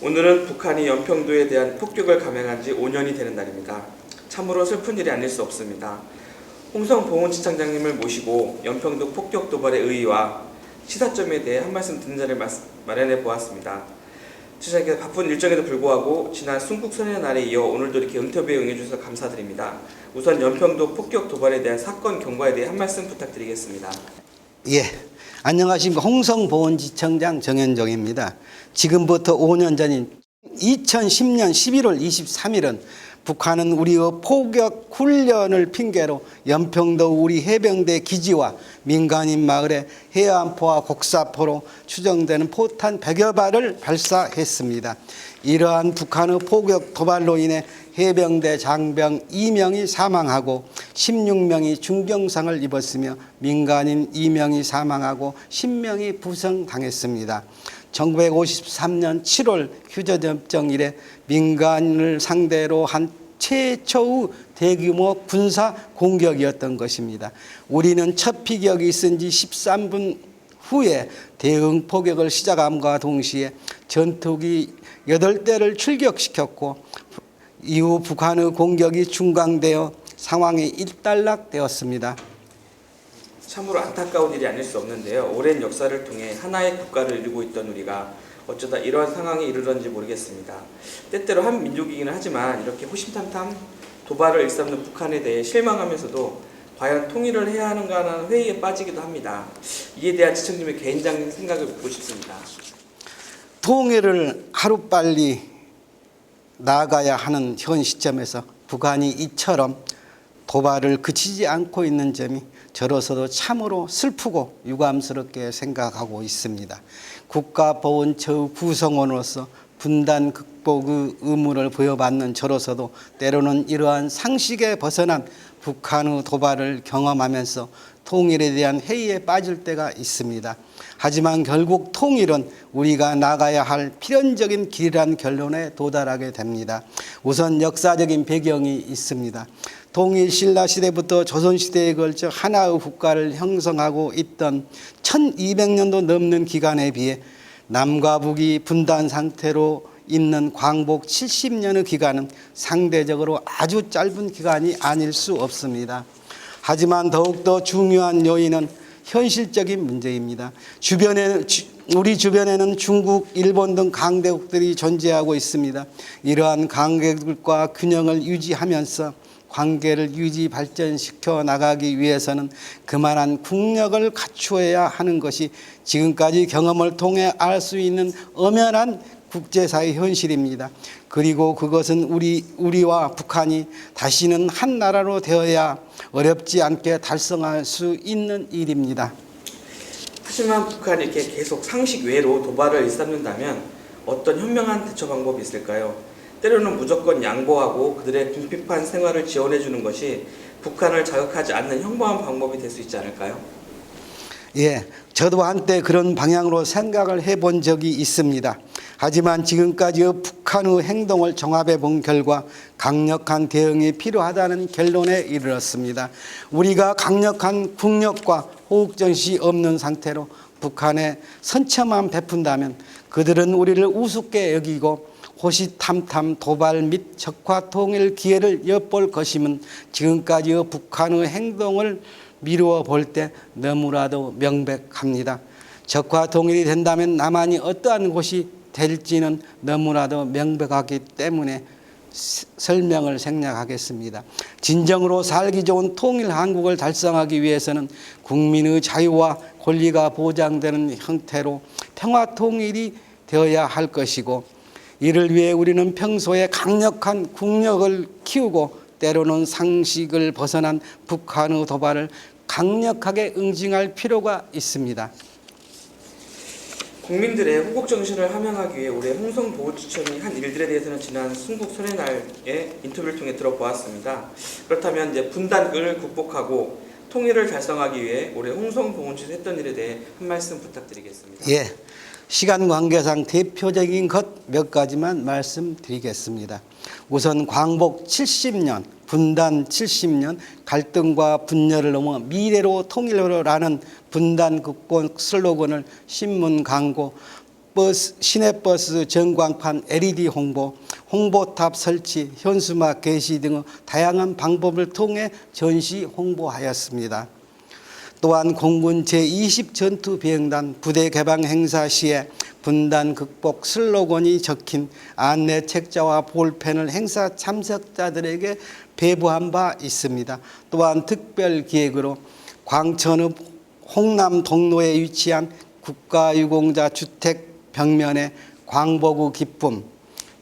오늘은 북한이 연평도에 대한 폭격을 감행한 지 5년이 되는 날입니다. 참으로 슬픈 일이 아닐 수 없습니다. 홍성 보훈지청장님을 모시고 연평도 폭격 도발의 의의와 시사점에 대해 한 말씀 듣는 자리를 마련해 보았습니다. 지청장님께서 바쁜 일정에도 불구하고 지난 순국 선언의 날에 이어 오늘도 이렇게 인터뷰에 응해주셔서 감사드립니다. 우선 연평도 폭격 도발에 대한 사건 경과에 대해 한 말씀 부탁드리겠습니다. 예, 안녕하십니까. 홍성보훈지청장 정현종입니다. 지금부터 5년 전인 2010년 11월 23일은 북한은 우리의 포격 훈련을 핑계로 연평도 우리 해병대 기지와 민간인 마을에 해안포와 곡사포로 추정되는 포탄 100여 발을 발사했습니다. 이러한 북한의 포격 도발로 인해 해병대 장병 2명이 사망하고 16명이 중경상을 입었으며 민간인 2명이 사망하고 10명이 부상당했습니다. 1953년 7월 휴전협정 이래 민간을 상대로 한 최초의 대규모 군사 공격이었던 것입니다. 우리는 첫 피격이 있은 지 13분 후에 대응 포격을 시작함과 동시에 전투기 8대를 출격시켰고 이후 북한의 공격이 중강되어 상황이 일단락되었습니다. 참으로 안타까운 일이 아닐 수 없는데요. 오랜 역사를 통해 하나의 국가를 이루고 있던 우리가 어쩌다 이러한 상황에 이르렀는지 모르겠습니다. 때때로 한 민족이기는 하지만 이렇게 호심탐탐 도발을 일삼는 북한에 대해 실망하면서도 과연 통일을 해야 하는가 하는 회의에 빠지기도 합니다. 이에 대한 지청님의 개인적인 생각을 묻고 싶습니다. 통일을 하루빨리 나아가야 하는 현 시점에서 북한이 이처럼 도발을 그치지 않고 있는 점이 저로서도 참으로 슬프고 유감스럽게 생각하고 있습니다. 국가보훈처의 구성원으로서 분단 극복의 의무를 부여받는 저로서도 때로는 이러한 상식에 벗어난 북한의 도발을 경험하면서 통일에 대한 회의에 빠질 때가 있습니다. 하지만 결국 통일은 우리가 나가야 할 필연적인 길이라는 결론에 도달하게 됩니다. 우선 역사적인 배경이 있습니다. 통일 신라 시대부터 조선시대에 걸쳐 하나의 국가를 형성하고 있던 1200년도 넘는 기간에 비해 남과 북이 분단 상태로 있는 광복 70년의 기간은 상대적으로 아주 짧은 기간이 아닐 수 없습니다. 하지만 더욱더 중요한 요인은 현실적인 문제입니다. 우리 주변에는 중국, 일본 등 강대국들이 존재하고 있습니다. 이러한 강대국들과 균형을 유지하면서 관계를 발전시켜 나가기 위해서는 그만한 국력을 갖추어야 하는 것이 지금까지 경험을 통해 알 수 있는 엄연한 국제사회 현실입니다. 그리고 그것은 우리와 북한이 다시는 한 나라로 되어야 어렵지 않게 달성할 수 있는 일입니다. 하지만 북한이 이렇게 계속 상식 외로 도발을 일삼는다면 어떤 현명한 대처 방법이 있을까요? 때로는 무조건 양보하고 그들의 궁핍한 생활을 지원해 주는 것이 북한을 자극하지 않는 현명한 방법이 될 수 있지 않을까요? 예, 저도 한때 그런 방향으로 생각을 해본 적이 있습니다. 하지만 지금까지의 북한의 행동을 종합해 본 결과 강력한 대응이 필요하다는 결론에 이르렀습니다. 우리가 강력한 국력과 호국정신이 없는 상태로 북한에 선처만 베푼다면 그들은 우리를 우습게 여기고 호시탐탐 도발 및 적화 통일 기회를 엿볼 것이면 지금까지의 북한의 행동을 미루어 볼 때 너무나도 명백합니다. 적화 통일이 된다면 남한이 어떠한 곳이 될지는 너무나도 명백하기 때문에 설명을 생략하겠습니다. 진정으로 살기 좋은 통일 한국을 달성하기 위해서는 국민의 자유와 권리가 보장되는 형태로 평화 통일이 되어야 할 것이고 이를 위해 우리는 평소에 강력한 국력을 키우고 때로는 상식을 벗어난 북한의 도발을 강력하게 응징할 필요가 있습니다. 국민들의 호국정신을 함양하기 위해 올해 홍성보훈지청이 한 일들에 대해서는 지난 순국 선의 날에 인터뷰를 통해 들어보았습니다. 그렇다면 이제 분단을 극복하고 통일을 달성하기 위해 올해 홍성보훈지에서 했던 일에 대해 한 말씀 부탁드리겠습니다. 예, 시간 관계상 대표적인 것 몇 가지만 말씀드리겠습니다. 우선 광복 70년, 분단 70년, 갈등과 분열을 넘어 미래로 통일로라는 분단 극복 슬로건을 신문 광고 시내버스 전광판 LED 홍보, 홍보탑 설치, 현수막 게시 등의 다양한 방법을 통해 전시 홍보하였습니다. 또한 공군 제20전투비행단 부대 개방 행사 시에 분단 극복 슬로건이 적힌 안내 책자와 볼펜을 행사 참석자들에게 배부한 바 있습니다. 또한 특별 기획으로 광천읍 홍남 동로에 위치한 국가유공자 주택 벽면에 광복의 기쁨,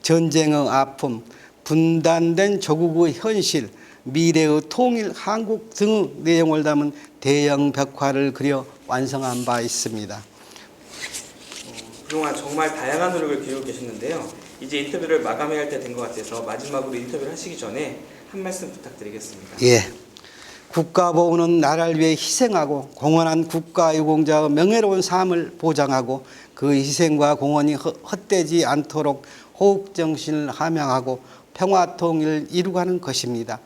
전쟁의 아픔, 분단된 조국의 현실, 미래의 통일 한국 등의 내용을 담은 대형 벽화를 그려 완성한 바 있습니다. 그동안 정말 다양한 노력을 기울이고 계셨는데요. 이제 인터뷰를 마감해야 할 때 된 것 같아서 마지막으로 인터뷰를 하시기 전에 한 말씀 부탁드리겠습니다. 예. 국가보훈은 나라를 위해 희생하고 공헌한 국가유공자의 명예로운 삶을 보장하고 그 희생과 공헌이 헛되지 않도록 호국정신을 함양하고 평화통일을 이루가는 것입니다.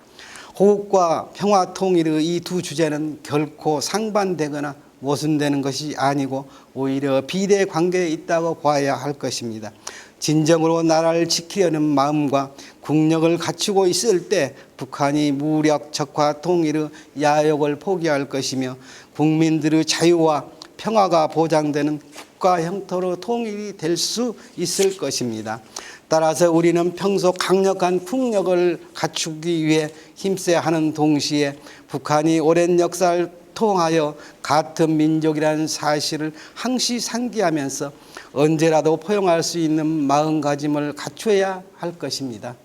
호국과 평화통일의 이 두 주제는 결코 상반되거나 모순되는 것이 아니고 오히려 비대 관계에 있다고 봐야 할 것입니다. 진정으로 나라를 지키려는 마음과 국력을 갖추고 있을 때 북한이 무력 적화 통일의 야욕을 포기할 것이며 국민들의 자유와 평화가 보장되는 국가 형태로 통일이 될 수 있을 것입니다. 따라서 우리는 평소 강력한 국력을 갖추기 위해 힘써야 하는 동시에 북한이 오랜 역사를 통하여 같은 민족이라는 사실을 항시 상기하면서 언제라도 포용할 수 있는 마음가짐을 갖춰야 할 것입니다.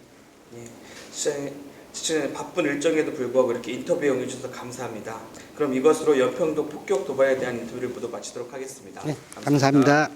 시청자님 바쁜 일정에도 불구하고 이렇게 인터뷰에 응해주셔서 감사합니다. 그럼 이것으로 연평도 폭격 도발에 대한 인터뷰를 모두 마치도록 하겠습니다. 네, 감사합니다.